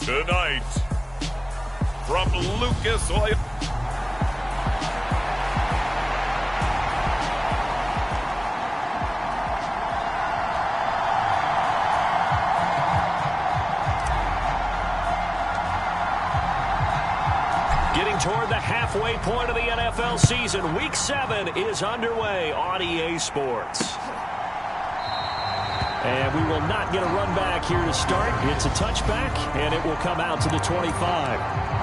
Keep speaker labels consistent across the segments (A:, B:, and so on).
A: Tonight, from Lucas Oil.
B: Getting toward the halfway point of the NFL season, Week 7 is underway on EA Sports. And we will not get a run back here to start. It's a touchback, and it will come out to the 25.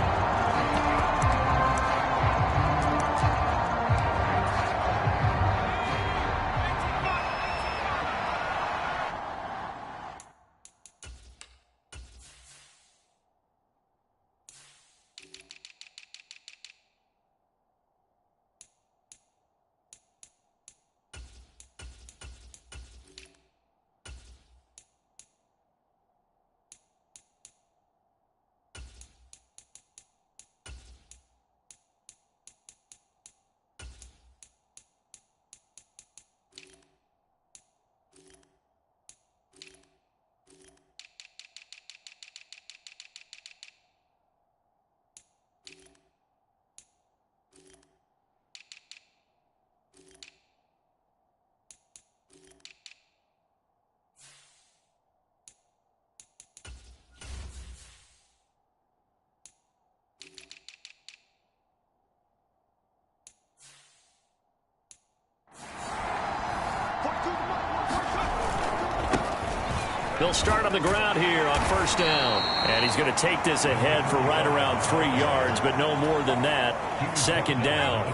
B: They'll start on the ground here on first down. And he's going to take this ahead for right around 3 yards, but no more than that. Second down.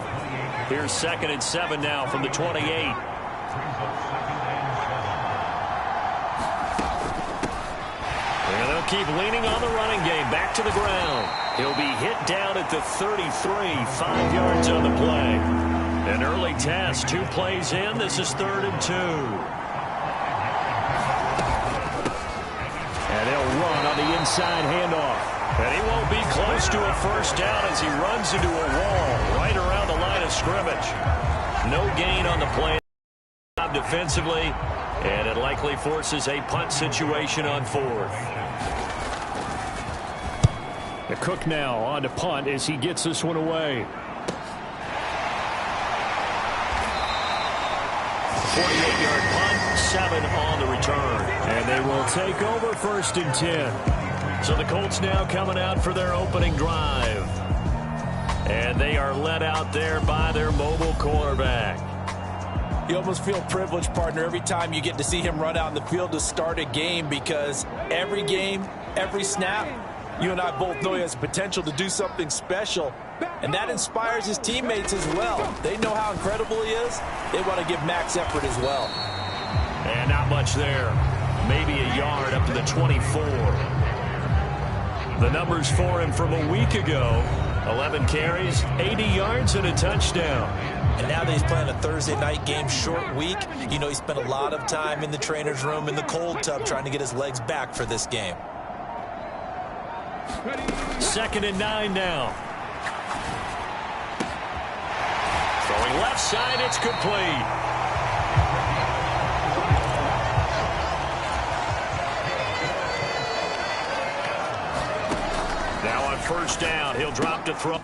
B: Here's 2nd and 7 now from the 28. And they'll keep leaning on the running game. Back to the ground. He'll be hit down at the 33. 5 yards on the play. An early test. 2 plays in. This is 3rd and 2. And they'll run on the inside handoff. And he won't be close to a first down as he runs into a wall right around the line of scrimmage. No gain on the play defensively, and it likely forces a punt situation on 4th. The Cook now on to punt as he gets this one away. 48-yard punt, 7 on the return. And they will take over 1st and 10. So the Colts now coming out for their opening drive. And they are led out there by their mobile quarterback.
C: You almost feel privileged, partner, every time you get to see him run out in the field to start a game, because every game, every snap, you and I both know he has potential to do something special. And that inspires his teammates as well. They know how incredible he is. They want to give max effort as well.
B: And not much there. Maybe a yard up to the 24. The numbers for him from a week ago. 11 carries, 80 yards, and a touchdown.
C: And now that he's playing a Thursday night game, short week, you know he spent a lot of time in the trainer's room in the cold tub trying to get his legs back for this game.
B: 2nd and 9 now. Throwing left side, it's complete. Now on first down, he'll drop to throw.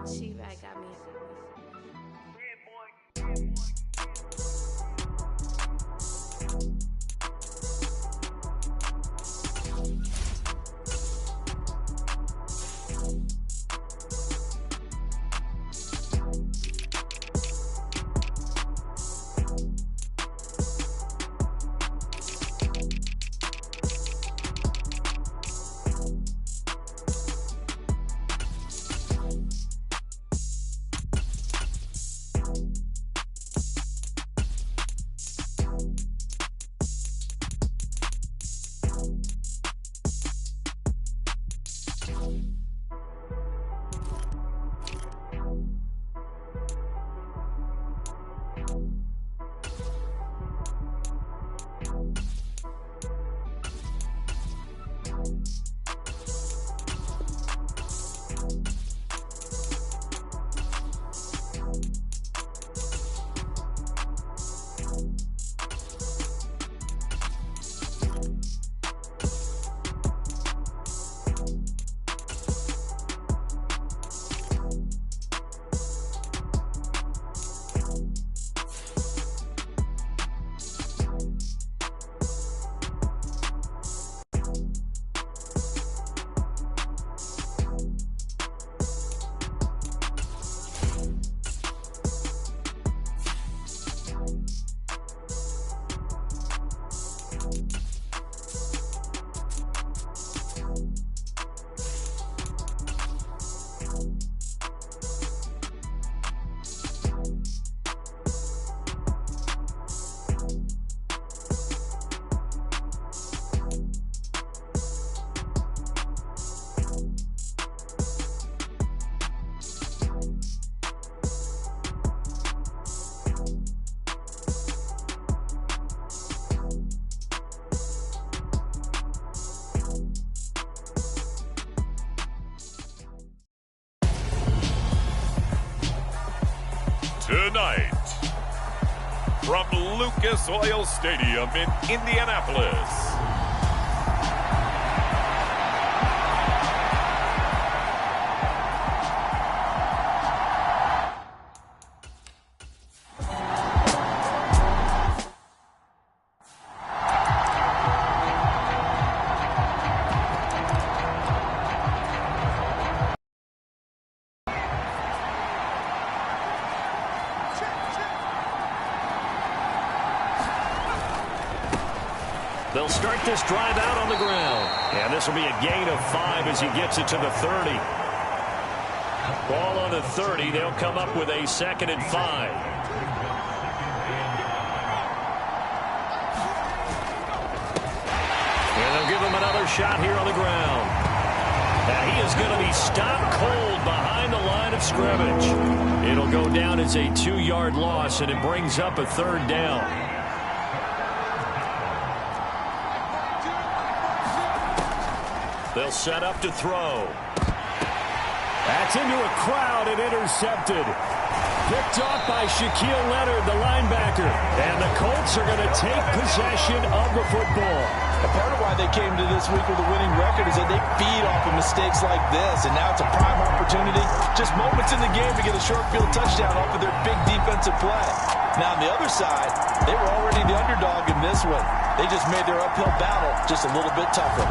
D: She-Rag got me.
A: Tonight, from Lucas Oil Stadium in Indianapolis,
B: they'll start this drive out on the ground. And this will be a gain of 5 as he gets it to the 30. Ball on the 30. They'll come up with a 2nd and 5. And they'll give him another shot here on the ground. And he is going to be stopped cold behind the line of scrimmage. It'll go down as a 2-yard loss, and it brings up a 3rd down. They'll set up to throw. That's into a crowd and intercepted. Picked off by Shaquille Leonard, the linebacker. And the Colts are going to take possession of the football.
C: A part of why they came to this week with a winning record is that they feed off of mistakes like this. And now it's a prime opportunity. Just moments in the game to get a short field touchdown off of their big defensive play. Now on the other side, they were already the underdog in this one. They just made their uphill battle just a little bit tougher.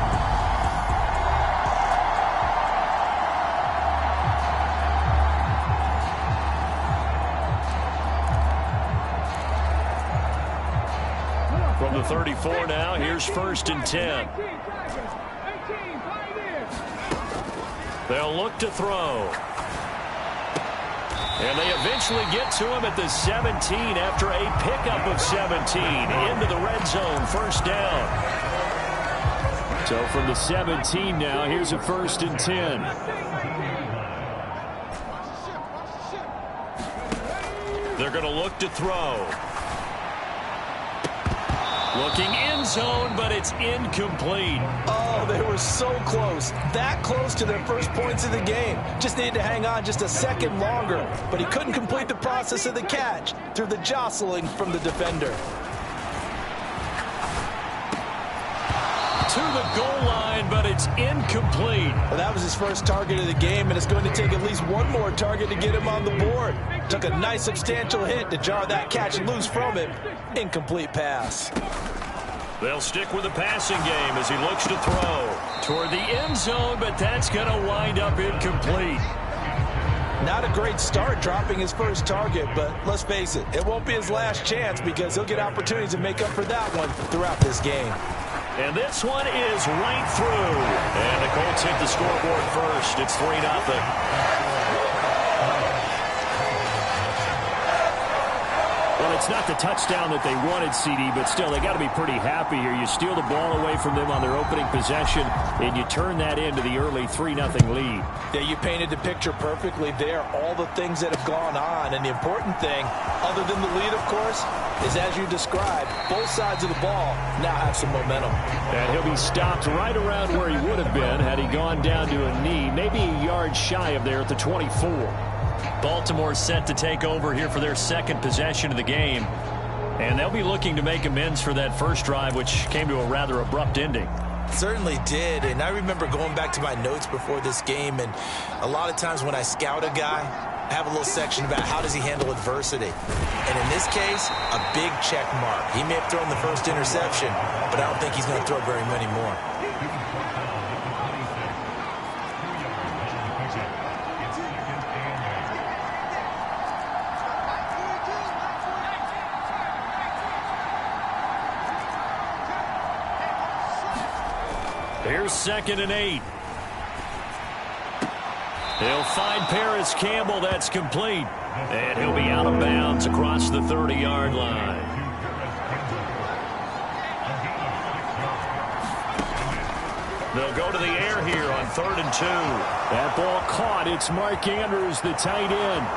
B: From the 34 now, here's 1st and 10. They'll look to throw. And they eventually get to him at the 17 after a pickup of 17 into the red zone, 1st down. So from the 17 now, here's a 1st and 10. They're going to look to throw. Looking end zone, but it's incomplete.
C: Oh, they were so close. That close to their first points of the game. Just needed to hang on just a second longer. But he couldn't complete the process of the catch through the jostling from the defender.
B: To the goal line, but it's incomplete.
C: Well, that was his first target of the game, and it's going to take at least one more target to get him on the board. Took a nice substantial hit to jar that catch loose from him. Incomplete pass.
B: They'll stick with the passing game as he looks to throw toward the end zone, but that's going to wind up incomplete.
C: Not a great start dropping his first target, but let's face it, it won't be his last chance because he'll get opportunities to make up for that one throughout this game.
B: And this one is right through. And the Colts hit the scoreboard first. It's 3-0. Well, it's not the touchdown that they wanted, CD, but still, they got to be pretty happy here. You steal the ball away from them on their opening possession, and you turn that into the early 3-0 lead.
C: Yeah, you painted the picture perfectly there, all the things that have gone on. And the important thing, other than the lead, of course, is as you described, both sides of the ball now have some momentum.
B: And he'll be stopped right around where he would have been had he gone down to a knee, maybe a yard shy of there at the 24. Baltimore set to take over here for their 2nd possession of the game. And they'll be looking to make amends for that first drive, which came to a rather abrupt ending.
C: Certainly did, and I remember going back to my notes before this game, and a lot of times when I scout a guy, I have a little section about how does he handle adversity. And in this case, a big check mark. He may have thrown the first interception, but I don't think he's going to throw very many more.
B: Here's 2nd and 8. He'll find Paris Campbell. That's complete. And he'll be out of bounds across the 30-yard line. They'll go to the air here on 3rd and 2. That ball caught. It's Mark Andrews, the tight end.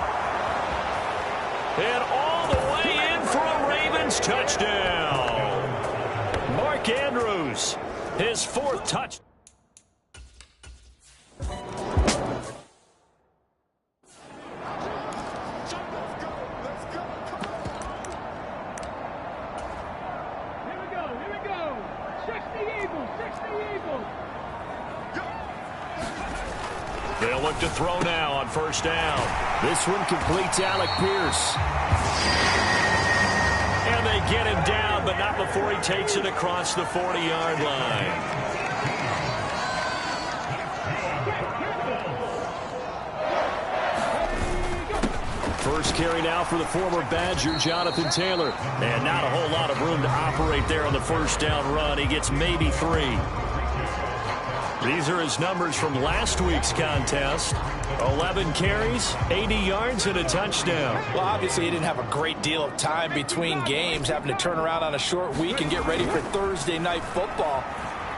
B: And all the way in for a Ravens touchdown. Mark Andrews, his 4th touchdown. They'll look to throw now on first down. This one completes Alec Pierce. And they get him down, but not before he takes it across the 40-yard line. First carry now for the former Badger, Jonathan Taylor. And not a whole lot of room to operate there on the first down run. He gets maybe 3. These are his numbers from last week's contest. 11 carries, 80 yards, and a touchdown.
C: Well, obviously, he didn't have a great deal of time between games, having to turn around on a short week and get ready for Thursday night football.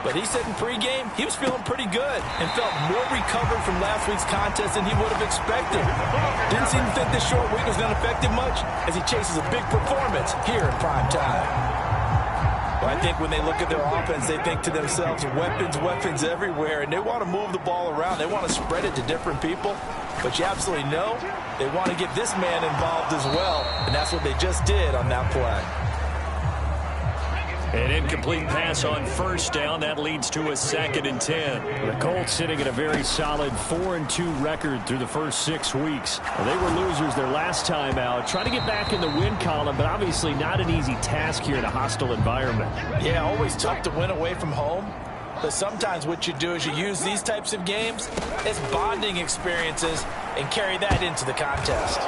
C: But he said in pregame he was feeling pretty good and felt more recovered from last week's contest than he would have expected. Didn't seem to think this short week was going to affect him much as he chases a big performance here in prime time. Well, I think when they look at their offense, they think to themselves, weapons, weapons everywhere, and they want to move the ball around. They want to spread it to different people. But you absolutely know they want to get this man involved as well, and that's what they just did on that play.
B: An incomplete pass on first down. That leads to a 2nd and 10. The Colts sitting at a very solid 4-2 record through the first 6 weeks. They were losers their last time out. Trying to get back in the win column, but obviously not an easy task here in a hostile environment.
C: Yeah, always tough to win away from home. But sometimes what you do is you use these types of games as bonding experiences and carry that into the contest.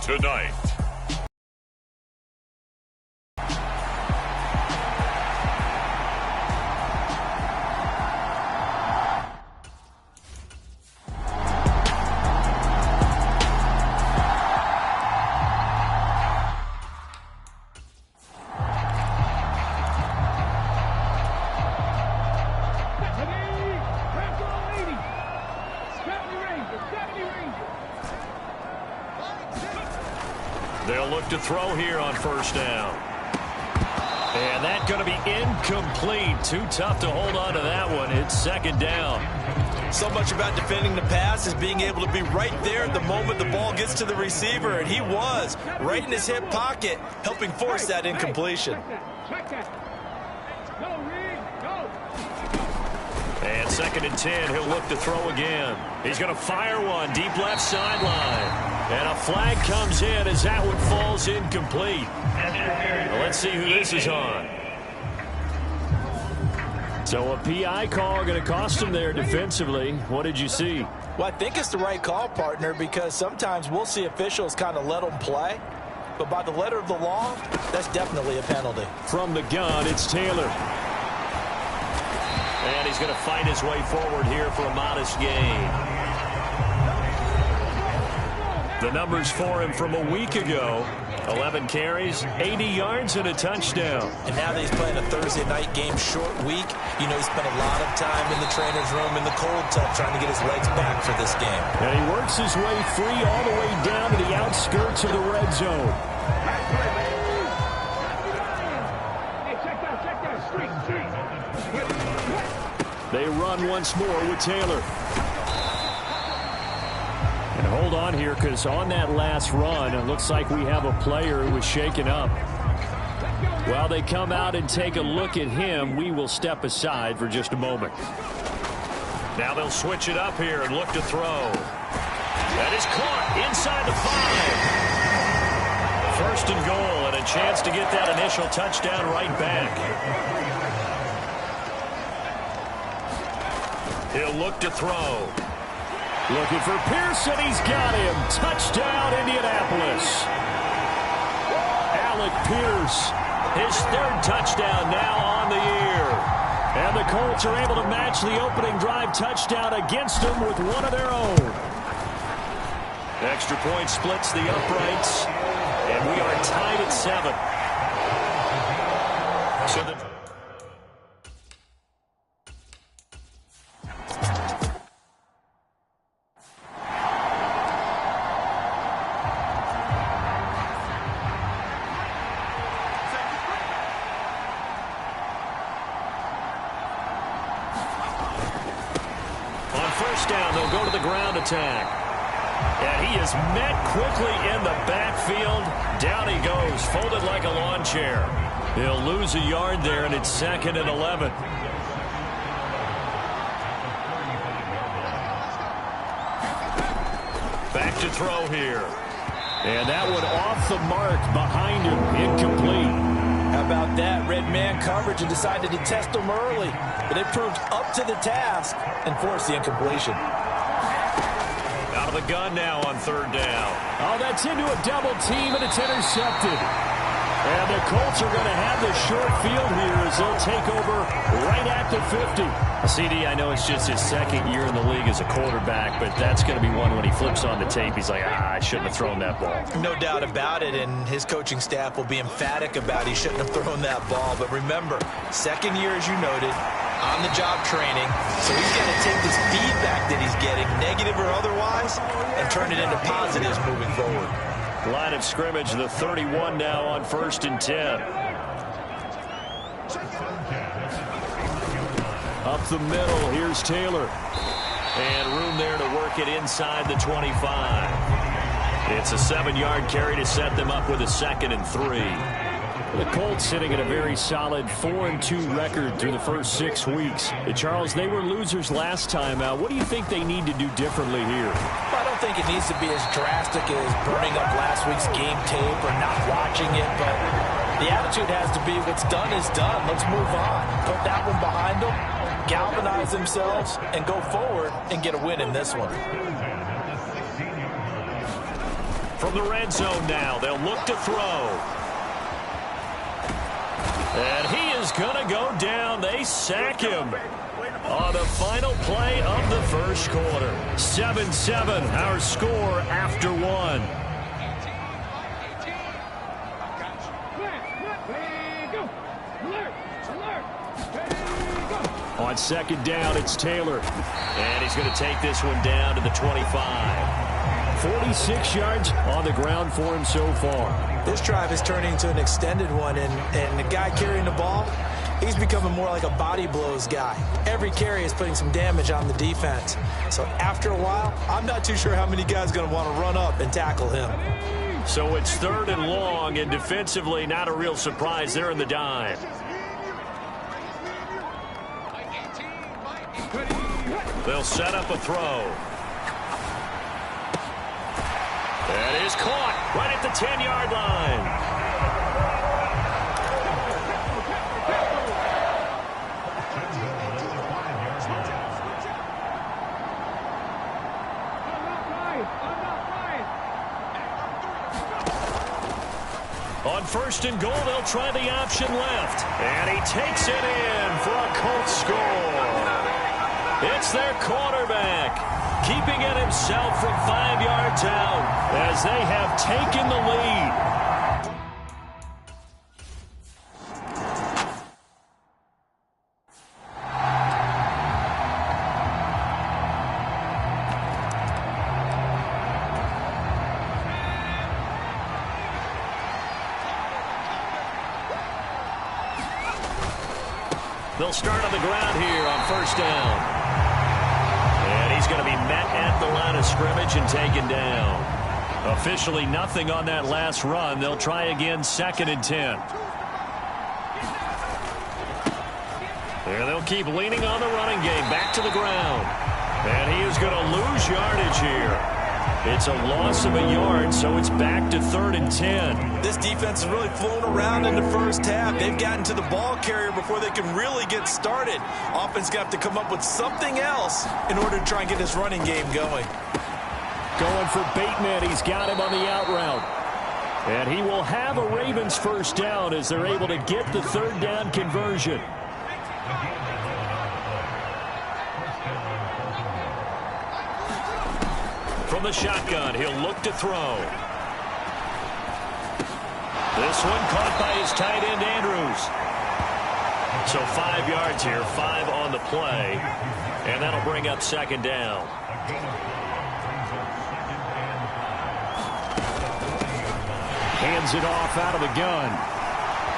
A: Tonight,
B: they'll look to throw here on first down. And that's going to be incomplete. Too tough to hold on to that one. It's 2nd down.
C: So much about defending the pass is being able to be right there at the moment the ball gets to the receiver, and he was right in his hip pocket, helping force that incompletion.
B: And 2nd and 10, he'll look to throw again. He's going to fire one deep left sideline. And a flag comes in as that one falls incomplete. Well, let's see who this is on. So a PI call going to cost him there defensively. What did you see?
C: Well, I think it's the right call, partner, because sometimes we'll see officials kind of let them play. But by the letter of the law, that's definitely a penalty.
B: From the gun, it's Taylor. And he's going to fight his way forward here for a modest gain. The numbers for him from a week ago: 11 carries, 80 yards, and a touchdown.
C: And now that he's playing a Thursday night game short week, you know he spent a lot of time in the trainer's room in the cold tub trying to get his legs back for this game.
B: And he works his way free all the way down to the outskirts of the red zone. They run once more with Taylor. And hold on here, because on that last run, it looks like we have a player who was shaken up. While they come out and take a look at him, we will step aside for just a moment. Now they'll switch it up here and look to throw. That is caught inside the 5. First and goal, and a chance to get that initial touchdown right back. He'll look to throw. Looking for Pearson. He's got him. Touchdown, Indianapolis. Alec Pierce, his 3rd touchdown now on the year. And the Colts are able to match the opening drive touchdown against them with one of their own. Extra point splits the uprights, and we are tied at 7. So on first down, they'll go to the ground attack. And he is met quickly in the backfield. Down he goes, folded like a lawn chair. He'll lose a yard there, and it's 2nd and 11. Back to throw here. And that one off the mark behind him, incomplete.
C: How about that? Red man coverage and decided to test him early. But it proved up to the task and forced the incompletion.
B: Out of the gun now on 3rd down. Oh, that's into a double team, and it's intercepted. And the Colts are going to have the short field here as they'll take over right at the 50. CD, I know it's just his 2nd year in the league as a quarterback, but that's going to be one when he flips on the tape. He's like, I shouldn't have thrown that ball.
C: No doubt about it, and his coaching staff will be emphatic about he shouldn't have thrown that ball. But remember, 2nd year, as you noted, on-the-job training, so he's got to take this feedback that he's getting, negative or otherwise, and turn it into positives moving forward.
B: Line of scrimmage, the 31 now on 1st and 10. Up the middle, here's Taylor. And room there to work it inside the 25. It's a 7-yard carry to set them up with a 2nd and 3. The Colts sitting at a very solid 4-2 record through the first 6 weeks. Charles, they were losers last time out. What do you think they need to do differently here?
C: I don't think it needs to be as drastic as burning up last week's game tape or not watching it, but the attitude has to be what's done is done. Let's move on. Put that one behind them, galvanize themselves, and go forward and get a win in this one.
B: From the red zone now, they'll look to throw. And he is going to go down. They sack him on the final play of the first quarter. 7-7, our score after 1. On 2nd down, it's Taylor. And he's going to take this one down to the 25. 46 yards on the ground for him so far.
C: This drive is turning into an extended one, and the guy carrying the ball, he's becoming more like a body blows guy. Every carry is putting some damage on the defense. So after a while, I'm not too sure how many guys are going to want to run up and tackle him.
B: So it's 3rd and long, and defensively not a real surprise. They're in the dime. They'll set up a throw. That is caught right at the 10-yard line. On 1st and goal, they'll try the option left. And he takes it in for a Colts score. It's their quarterback, keeping it himself from 5 yards out as they have taken the lead. They'll start on the ground here on 1st down. And he's going to be met at the line of scrimmage and taken down. Officially nothing on that last run. They'll try again 2nd and 10. And they'll keep leaning on the running game. Back to the ground. And he is going to lose yardage here. It's a loss of a yard, so it's back to 3rd and 10.
C: This defense has really flown around in the first half. They've gotten to the ball carrier before they can really get started. Offense got to come up with something else in order to try and get this running game going.
B: Going for Bateman. He's got him on the out route. And he will have a Ravens first down as they're able to get the 3rd down conversion. From the shotgun, he'll look to throw. This one caught by his tight end, Andrews. So 5 yards here, 5 on the play. And that'll bring up 2nd down. Hands it off out of the gun.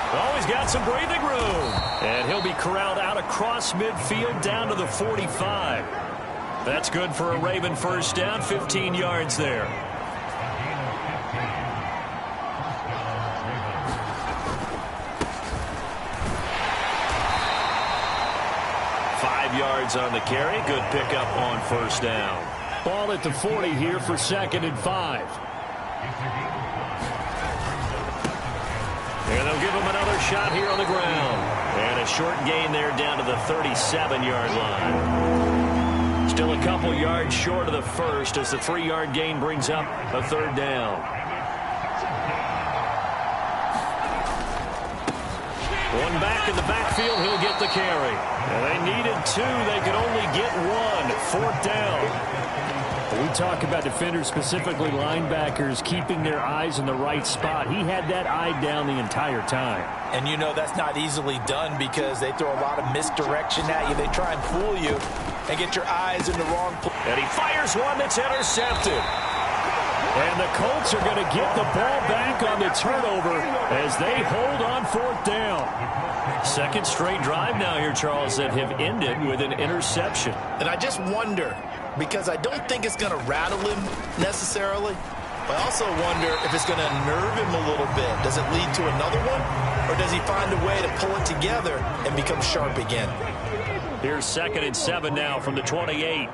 B: Oh, he's got some breathing room. And he'll be corralled out across midfield down to the 45. That's good for a Raven first down, 15 yards there. Yards on the carry. Good pickup on first down. Ball at the 40 here for 2nd and 5. And they'll give him another shot here on the ground. And a short gain there down to the 37-yard line. Still a couple yards short of the first as the 3-yard gain brings up a 3rd down. One back in the backfield, he'll get the carry. And they needed 2, they could only get 1. 4th down. We talk about defenders, specifically linebackers, keeping their eyes in the right spot. He had that eye down the entire time.
C: And you know that's not easily done because they throw a lot of misdirection at you. They try and fool you and get your eyes in the wrong place.
B: And he fires one that's intercepted. And the Colts are going to get the ball back on the turnover as they hold on 4th down. 2nd straight drive now here, Charles, that have ended with an interception.
D: And I just wonder, because I don't think it's going to rattle him necessarily, but I also wonder if it's going to unnerve him a little bit. Does it lead to another one? Or does he find a way to pull it together and become sharp again?
B: Here's 2nd and 7 now from the 28.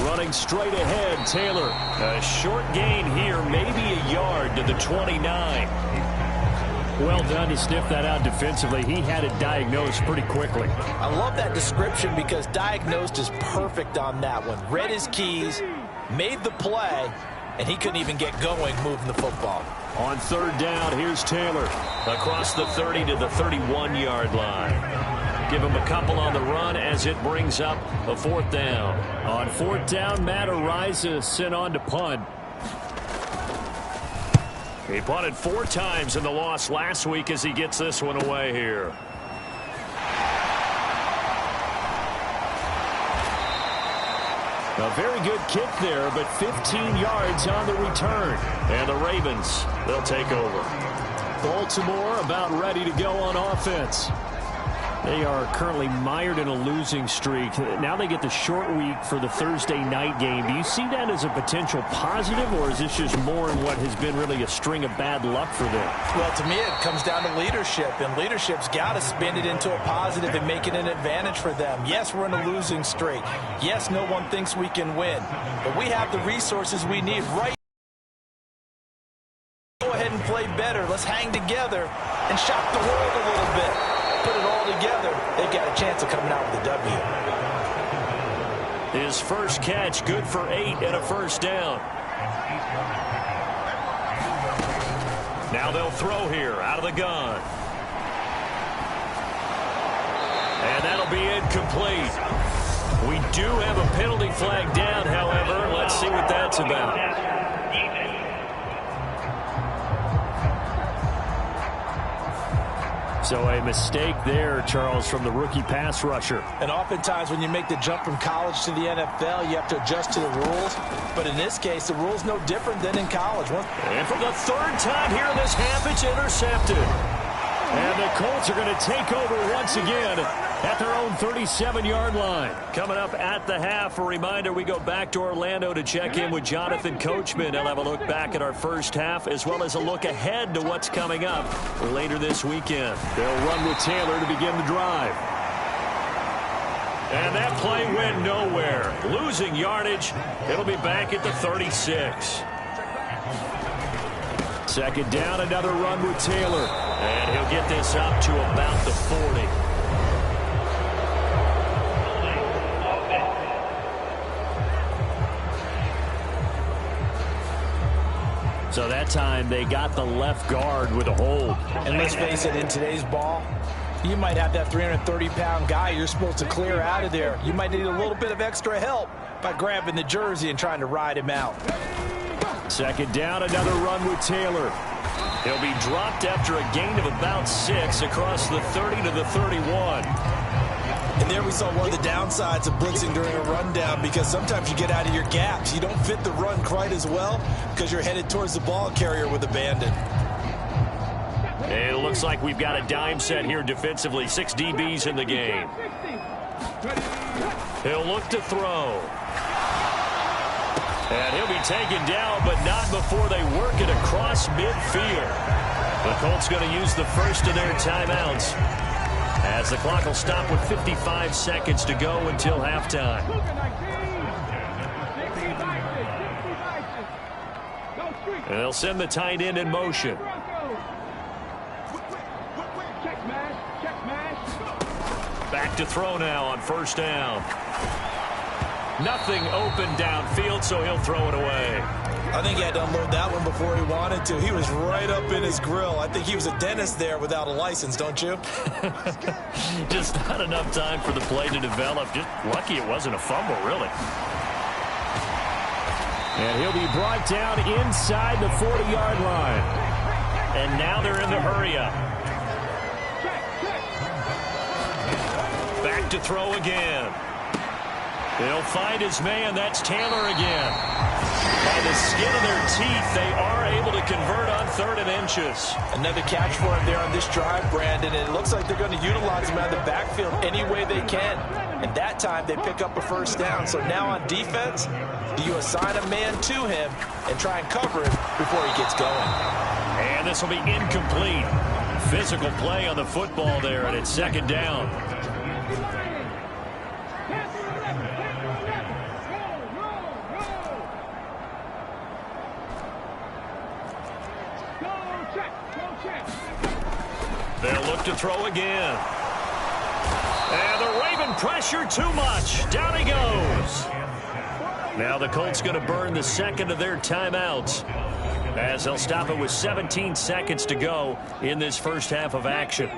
B: Running straight ahead, Taylor. A short gain here, maybe a yard to the 29. Well done to sniff that out defensively. He had it diagnosed pretty quickly.
C: I love that description because diagnosed is perfect on that one. Read his keys, made the play, and he couldn't even get going moving the football.
B: On 3rd down, here's Taylor. Across the 30 to the 31-yard line. Give him a couple on the run as it brings up a 4th down. On 4th down, Matt Araiza sent on to punt. He punted 4 times in the loss last week as he gets this one away here. A very good kick there, but 15 yards on the return. And the Ravens, they'll take over. Baltimore about ready to go on offense. They are currently mired in a losing streak. Now they get the short week for the Thursday night game. Do you see that as a potential positive, or is this just more in what has been really a string of bad luck for them?
C: Well, to me, it comes down to leadership, and leadership's got to spin it into a positive and make it an advantage for them. Yes, we're in a losing streak. Yes, no one thinks we can win, but we have the resources we need right. Go ahead and play better. Let's hang together and shock the world a little bit. Put it all together, they've got a chance of coming out with a W.
B: His first catch, good for 8 and a first down. Now they'll throw here out of the gun. And that'll be incomplete. We do have a penalty flag down, however. Let's see what that's about. So a mistake there, Charles, from the rookie pass rusher.
C: And oftentimes when you make the jump from college to the NFL, you have to adjust to the rules. But in this case, the rule's no different than in college.
B: And for the 3rd time here in this half, it's intercepted. And the Colts are going to take over once again at their own 37-yard line. Coming up at the half, a reminder, we go back to Orlando to check in with Jonathan Coachman. He'll have a look back at our first half as well as a look ahead to what's coming up later this weekend. They'll run with Taylor to begin the drive. And that play went nowhere. Losing yardage. It'll be back at the 36. Second down, another run with Taylor. And he'll get this up to about the 40. So that time they got the left guard with a hold.
C: And let's face it, in today's ball, you might have that 330-pound guy you're supposed to clear out of there. You might need a little bit of extra help by grabbing the jersey and trying to ride him out.
B: Second down, another run with Taylor. He'll be dropped after a gain of about 6 across the 30 to the 31.
C: And there we saw one of the downsides of blitzing during a rundown, because sometimes you get out of your gaps. You don't fit the run quite as well because you're headed towards the ball carrier with abandon.
B: It looks like we've got a dime set here defensively. 6 DBs in the game. He'll look to throw. And he'll be taken down, but not before they work it across midfield. The Colts going to use the first of their timeouts, as the clock will stop with 55 seconds to go until halftime. And they'll send the tight end in motion. Back to throw now on first down. Nothing open downfield, so he'll throw it away.
C: I think he had to unload that one before he wanted to. He was right up in his grill. I think he was a dentist there without a license, don't you?
B: Just not enough time for the play to develop. Just lucky it wasn't a fumble, really. And he'll be brought down inside the 40-yard line. And now they're in the hurry-up. Back to throw again. They'll find his man. That's Taylor again. By the skin of their teeth, they are able to convert on 3rd and inches.
C: Another catch for him there on this drive, Brandon. And it looks like they're going to utilize him out of the backfield any way they can. And that time, they pick up a first down. So now on defense, do you assign a man to him and try and cover him before he gets going?
B: And this will be incomplete. Physical play on the football there, and it's second down. They'll look to throw again. And the Raven pressure too much. Down he goes. Now the Colts going to burn the second of their timeouts, as they'll stop it with 17 seconds to go in this first half of action.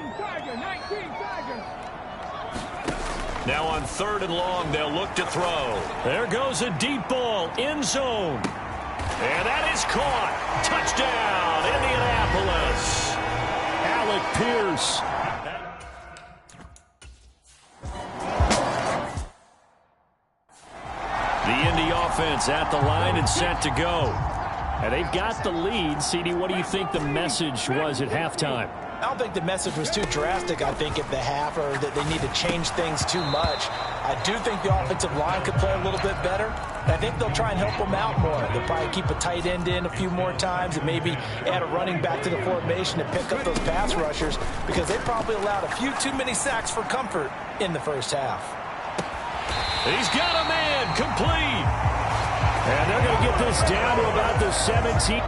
B: Now on 3rd and long, they'll look to throw. There goes a deep ball, end zone. And that is caught. Touchdown, Indianapolis. Alec Pierce. The Indy offense at the line and set to go. And they've got the lead. CD, what do you think the message was at halftime?
C: I don't think the message was too drastic, I think, at the half, or that they need to change things too much. I do think the offensive line could play a little bit better. And I think they'll try and help them out more. They'll probably keep a tight end in a few more times and maybe add a running back to the formation to pick up those pass rushers, because they probably allowed a few too many sacks for comfort in the first half.
B: He's got a man, complete. And they're going to get this down to about the 17.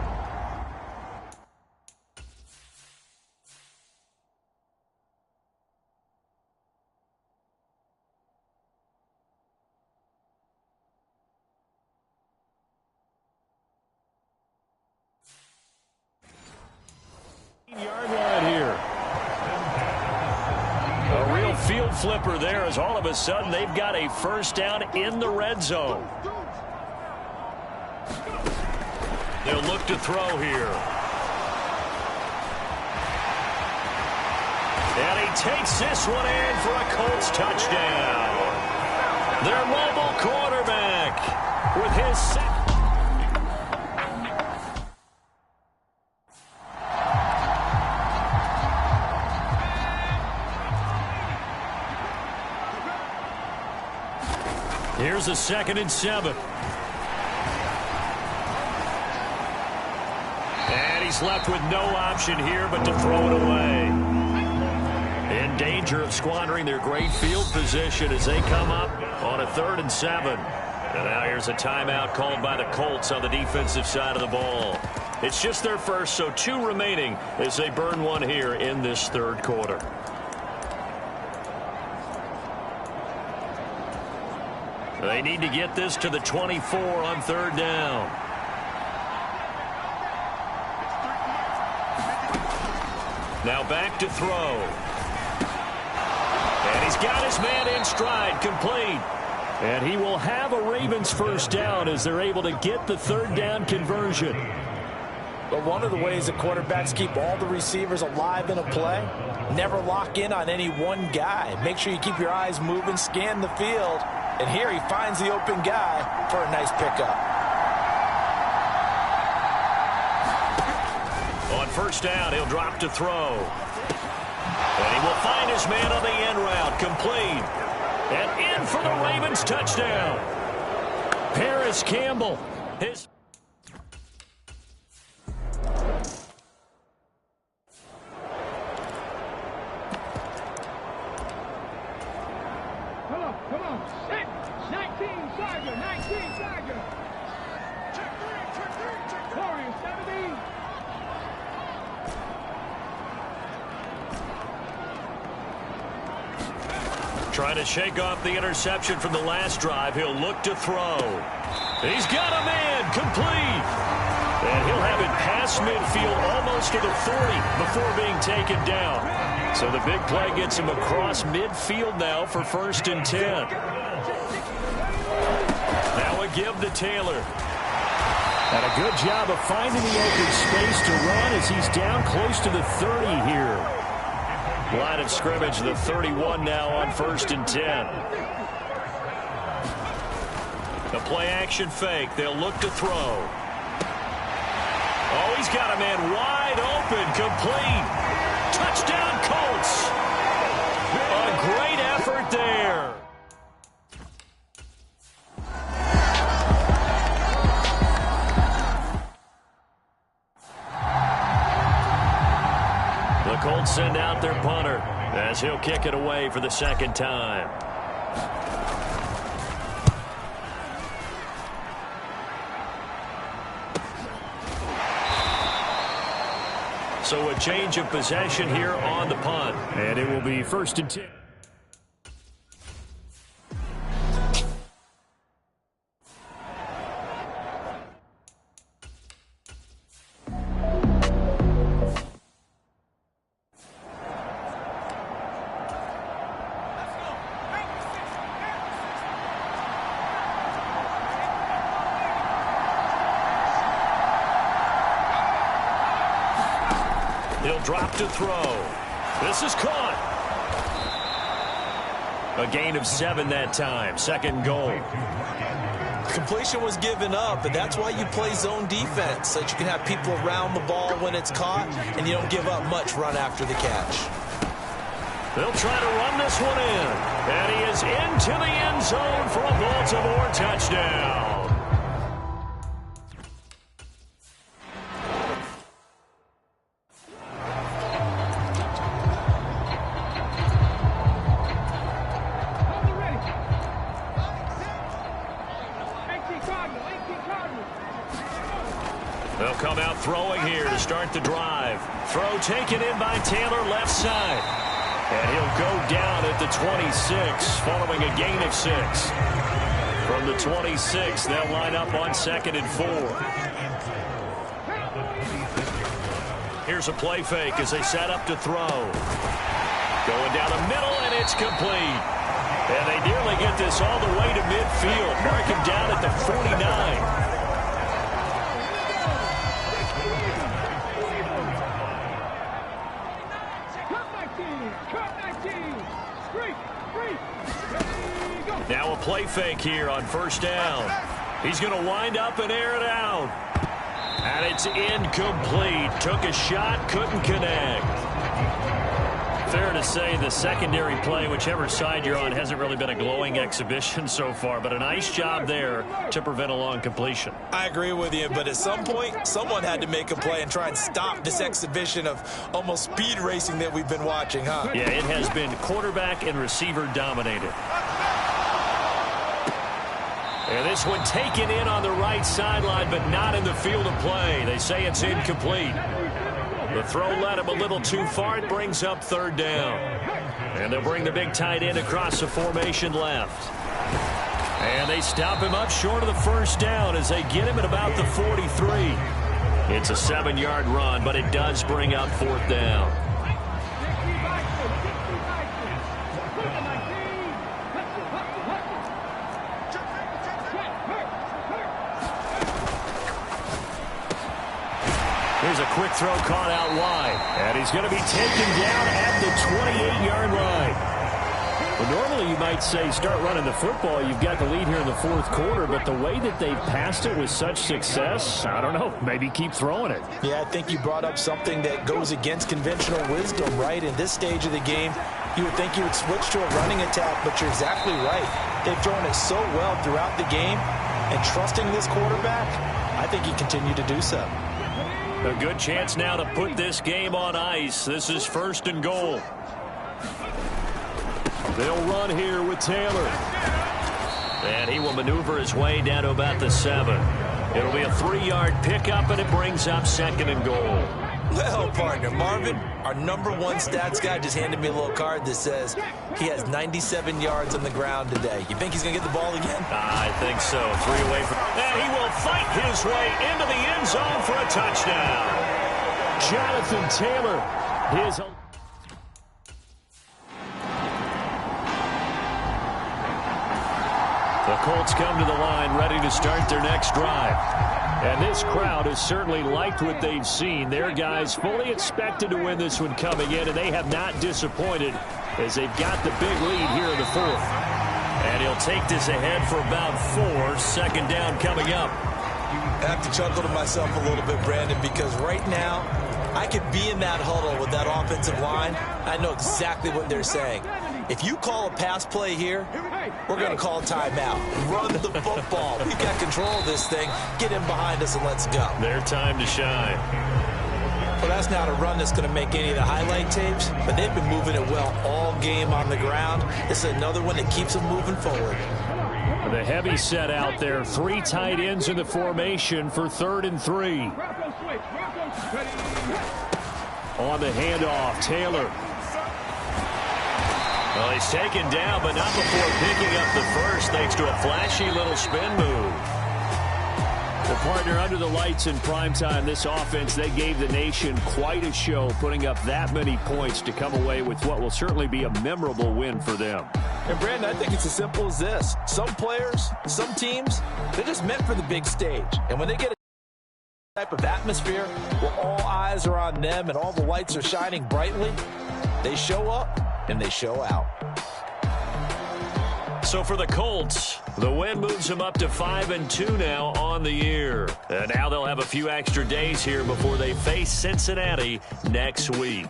B: Yard line here. A real field flipper there, as all of a sudden they've got a first down in the red zone. They'll look to throw here. And he takes this one in for a Colts touchdown. Their mobile quarterback with his second. Here's a 2nd and 7. And he's left with no option here but to throw it away. In danger of squandering their great field position as they come up on a 3rd and 7. And now here's a timeout called by the Colts on the defensive side of the ball. It's just their first, so 2 remaining as they burn one here in this 3rd quarter. They need to get this to the 24 on 3rd down. Now back to throw. And he's got his man in stride, complete. And he will have a Ravens 1st down as they're able to get the 3rd down conversion.
C: But one of the ways that quarterbacks keep all the receivers alive in a play, never lock in on any one guy. Make sure you keep your eyes moving, scan the field. And here he finds the open guy for a nice pickup.
B: On 1st down, he'll drop to throw. And he will find his man on the end route, complete. And in for the Ravens touchdown. Paris Campbell. His
E: Come on. 19, Tiger. 19, Tiger. Check 17.
B: Trying to shake off the interception from the last drive. He'll look to throw. He's got a man, complete. And he'll have it past midfield almost to the 40 before being taken down. So the big play gets him across midfield now for 1st and 10. Now a give to Taylor. And a good job of finding the open space to run as he's down close to the 30 here. Line of scrimmage, the 31 now on 1st and 10. The play action fake. They'll look to throw. Oh, he's got a man wide open, complete. Touchdown, Colts. A great effort there. The Colts send out their punter as he'll kick it away for the 2nd time. So a change of possession here on the punt. And it will be 1st and 10. He'll drop to throw. This is caught. A gain of 7 that time. 2nd goal.
C: Completion was given up, but that's why you play zone defense, so that you can have people around the ball when it's caught, and you don't give up much run after the catch.
B: They'll try to run this one in. And he is into the end zone for a Baltimore touchdown. They'll come out throwing here to start the drive. Throw taken in by Taylor, left side. And he'll go down at the 26 following a gain of 6. From the 26, they'll line up on 2nd and 4. Here's a play fake as they set up to throw. Going down the middle, and it's complete. And they nearly get this all the way to midfield. Mark him down at the 49. Now a play fake here on 1st down. He's going to wind up and air it out. And it's incomplete. Took a shot, couldn't connect. fair to say the secondary play, whichever side you're on, hasn't really been a glowing exhibition so far, but a nice job there to prevent a long completion.
C: I agree with you, but at some point, someone had to make a play and try and stop this exhibition of almost speed racing that we've been watching, huh?
B: Yeah, it has been quarterback and receiver dominated. And this one taken in on the right sideline, but not in the field of play. They say it's incomplete. The throw led him a little too far. It brings up third down. And they'll bring the big tight end across the formation left. And they stop him up short of the first down as they get him at about the 43. It's a 7-yard run, but it does bring up fourth down. Here's a quick throw caught out wide. And he's going to be taken down at the 28-yard line. Well, normally you might say start running the football. You've got the lead here in the fourth quarter, but the way that they've passed it with such success, I don't know, maybe keep throwing it.
C: Yeah, I think you brought up something that goes against conventional wisdom, right? In this stage of the game, you would think you would switch to a running attack, but you're exactly right. They've thrown it so well throughout the game, and trusting this quarterback, I think he continued to do so.
B: A good chance now to put this game on ice. This is first and goal. They'll run here with Taylor. And he will maneuver his way down to about the 7. It'll be a 3-yard pickup, and it brings up second and goal.
C: Well, partner, Marvin, our #1 stats guy just handed me a little card that says he has 97 yards on the ground today. You think he's going to get the ball again?
B: I think so. 3 away from... And he will fight his way into the end zone for a touchdown. Jonathan Taylor. The Colts come to the line ready to start their next drive. And this crowd has certainly liked what they've seen. Their guys fully expected to win this one coming in, and they have not disappointed as they've got the big lead here in the fourth. And he'll take this ahead for about 4. Second down coming up.
C: I have to chuckle to myself a little bit, Brandon, because right now I could be in that huddle with that offensive line. I know exactly what they're saying. If you call a pass play here, we're going to call timeout. Run the football. We've got control of this thing. Get in behind us and let's go.
B: Their time to shine.
C: Well, that's not a run that's going to make any of the highlight tapes, but they've been moving it well all game on the ground. This is another one that keeps them moving forward.
B: The heavy set out there. 3 tight ends in the formation for 3rd and 3. On the handoff, Taylor. Well, he's taken down, but not before picking up the first, thanks to a flashy little spin move. The partner under the lights in primetime, this offense, they gave the nation quite a show, putting up that many points to come away with what will certainly be a memorable win for them.
C: And, Brandon, I think it's as simple as this. Some players, some teams, they're just meant for the big stage. And when they get a type of atmosphere where all eyes are on them and all the lights are shining brightly, they show up and they show out.
B: So for the Colts, the win moves them up to 5-2 now on the year. And now they'll have a few extra days here before they face Cincinnati next week.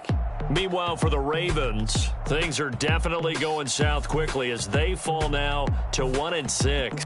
B: Meanwhile, for the Ravens, things are definitely going south quickly as they fall now to 1-6.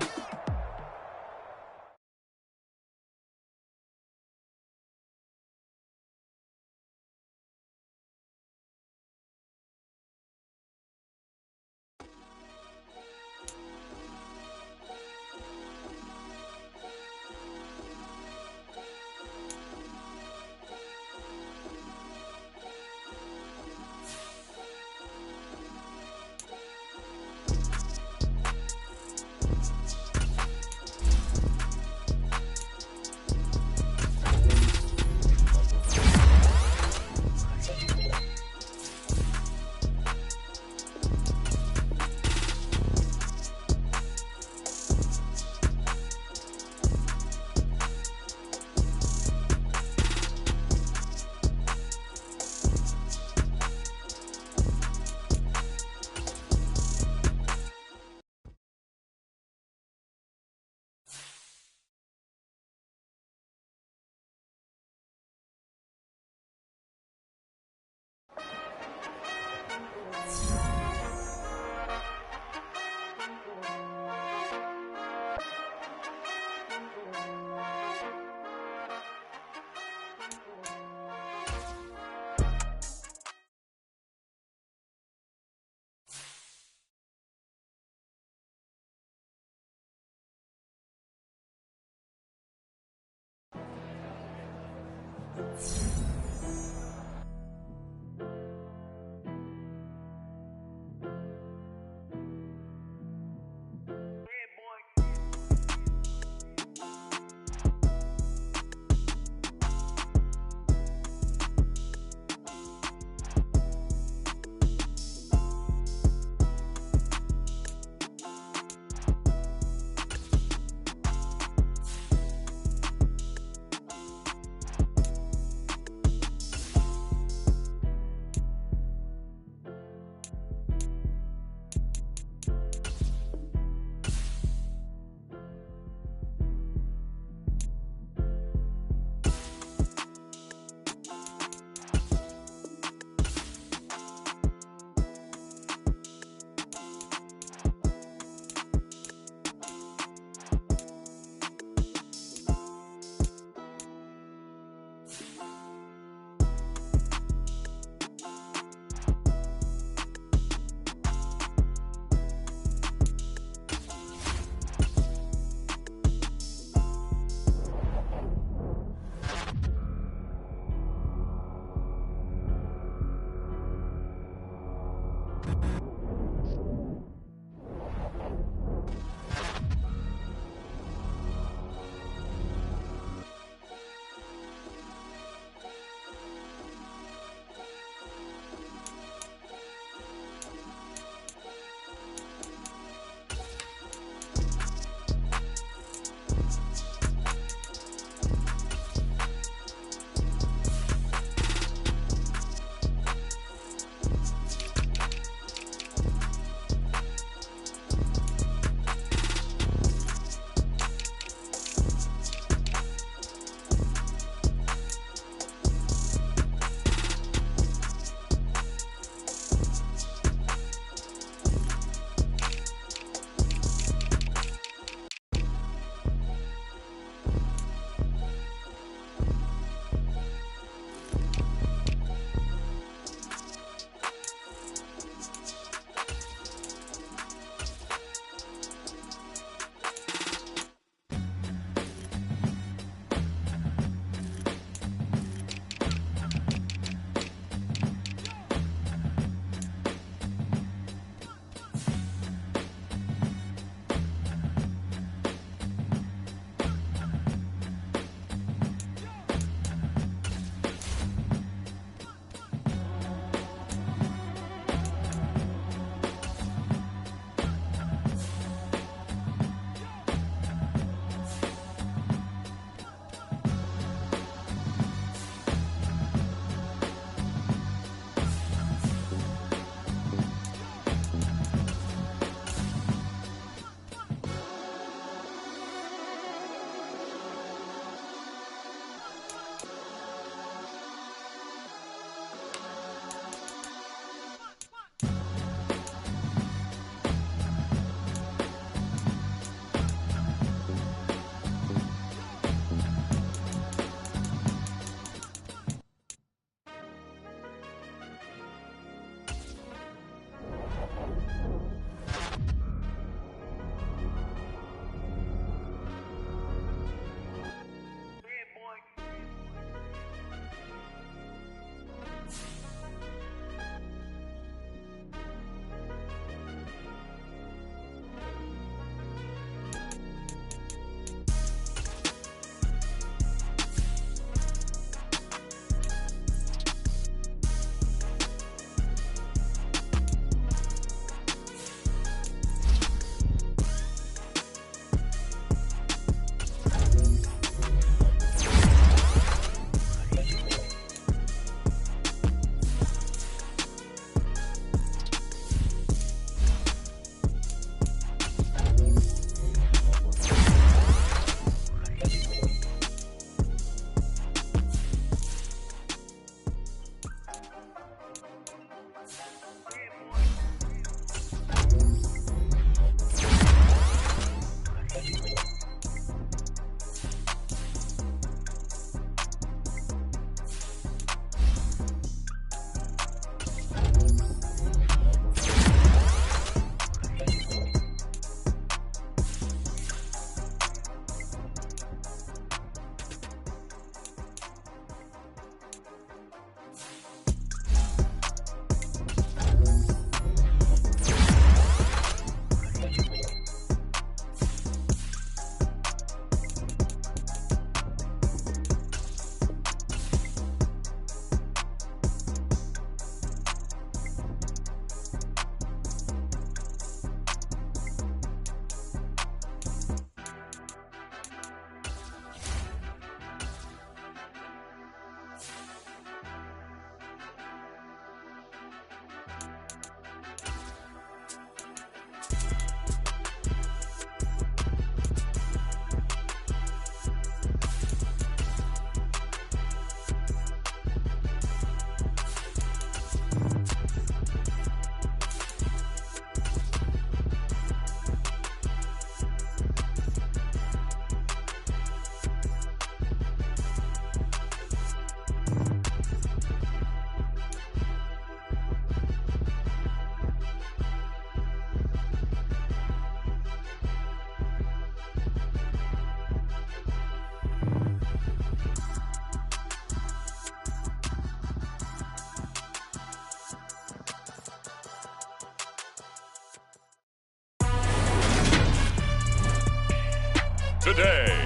A: Today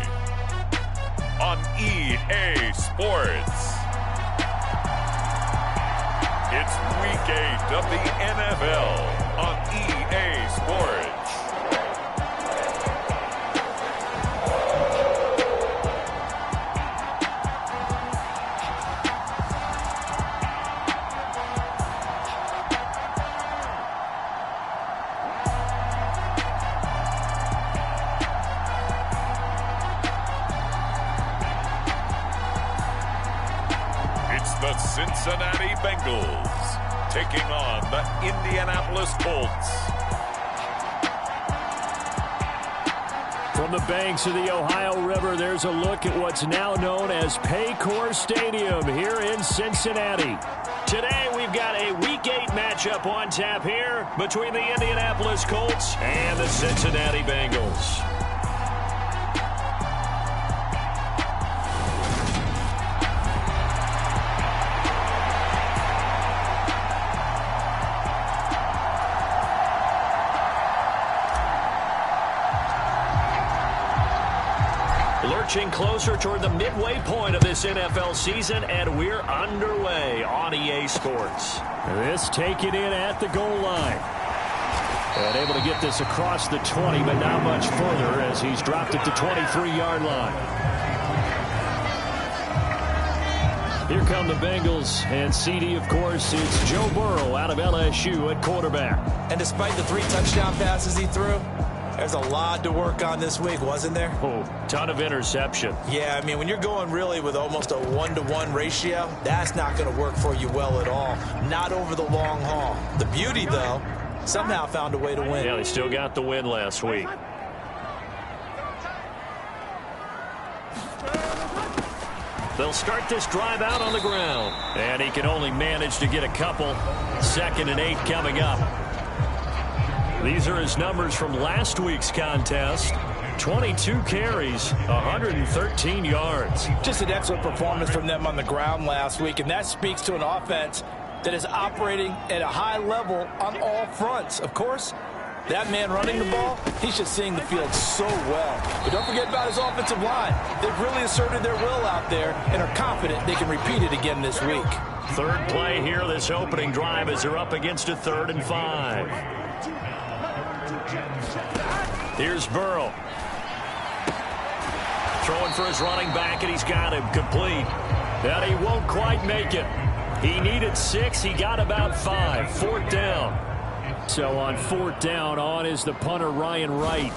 A: on EA Sports. It's Week 8 of the NFL on EA Sports. The Cincinnati Bengals taking on the Indianapolis Colts.
B: From the banks of the Ohio River, there's a look at what's now known as Paycor Stadium here in Cincinnati. Today, we've got a Week 8 matchup on tap here between the Indianapolis Colts and the Cincinnati Bengals. Lurching closer toward the midway point of this NFL season, and we're underway on EA Sports. This taken in at the goal line. And able to get this across the 20, but not much further as he's dropped at the 23-yard line. Here come the Bengals, and CD, of course, it's Joe Burrow out of LSU at quarterback.
D: And despite the 3 touchdown passes he threw, there's a lot to work on this week, wasn't there?
B: Oh, ton of interception.
D: Yeah, I mean, when you're going really with almost a 1-to-1 ratio, that's not going to work for you well at all. Not over the long haul. The beauty, though, somehow found a way to win.
B: Yeah, they still got the win last week. They'll start this drive out on the ground. And he can only manage to get a couple. 2nd and 8 coming up. These are his numbers from last week's contest. 22 carries, 113 yards.
C: Just an excellent performance from them on the ground last week, and that speaks to an offense that is operating at a high level on all fronts. Of course, that man running the ball, he's just seeing the field so well. But don't forget about his offensive line. They've really asserted their will out there and are confident they can repeat it again this week.
B: Third play here, this opening drive, as they're up against a 3rd and 5. Here's Burrow. Throwing for his running back, and he's got him complete. And he won't quite make it. He needed 6. He got about 5. 4th down. So on 4th down, on is the punter, Ryan Wright.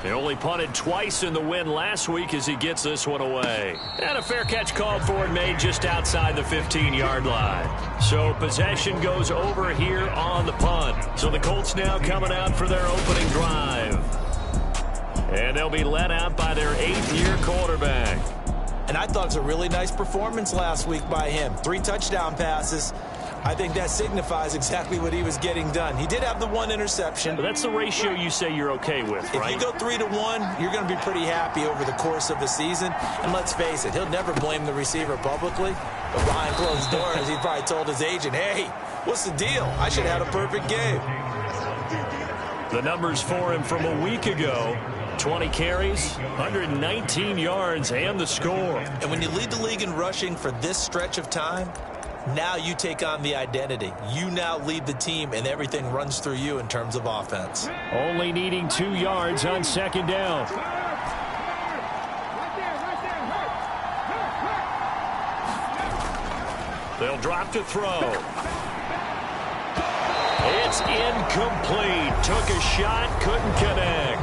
B: He only punted twice in the win last week as he gets this one away. And a fair catch called for and made just outside the 15-yard line. So possession goes over here on the punt. So the Colts now coming out for their opening drive. And they'll be led out by their 8th-year quarterback.
D: And I thought it was a really nice performance last week by him. 3 touchdown passes. I think that signifies exactly what he was getting done. He did have the 1 interception.
B: But that's the ratio you say you're okay with, right?
D: If you go 3-to-1, you're going to be pretty happy over the course of the season. And let's face it, he'll never blame the receiver publicly. But behind closed doors, he probably told his agent, hey, what's the deal? I should have had a perfect game.
B: The numbers for him from a week ago. 20 carries, 119 yards, and the score.
D: And when you lead the league in rushing for this stretch of time, now you take on the identity. You now lead the team, and everything runs through you in terms of offense.
B: Only needing 2 yards on 2nd down. They'll drop to throw. It's incomplete. Took a shot, couldn't connect.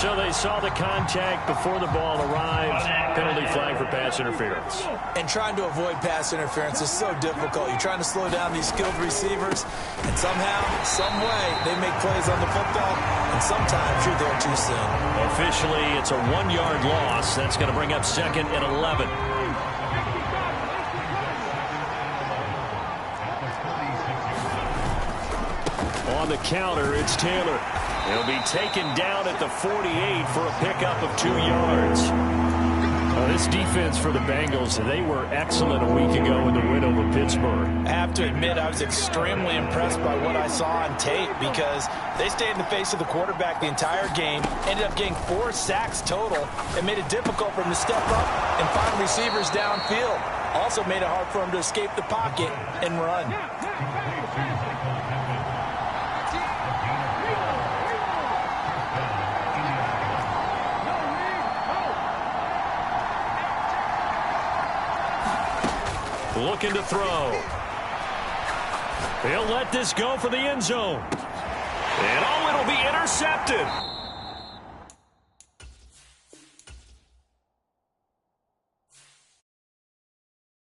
B: So they saw the contact before the ball arrived. Penalty flag for pass interference.
D: And trying to avoid pass interference is so difficult. You're trying to slow down these skilled receivers, and somehow, some way, they make plays on the football, and sometimes you're there too soon.
B: Officially, it's a 1-yard loss. That's going to bring up 2nd and 11. On the counter, it's Taylor. He'll be taken down at the 48 for a pickup of 2 yards. This defense for the Bengals, they were excellent a week ago in the win over Pittsburgh.
C: I have to admit, I was extremely impressed by what I saw on tape because they stayed in the face of the quarterback the entire game, ended up getting 4 sacks total, and made it difficult for him to step up and find receivers downfield. Also made it hard for him to escape the pocket and run.
B: Looking to throw. He'll let this go for the end zone. And it'll be intercepted.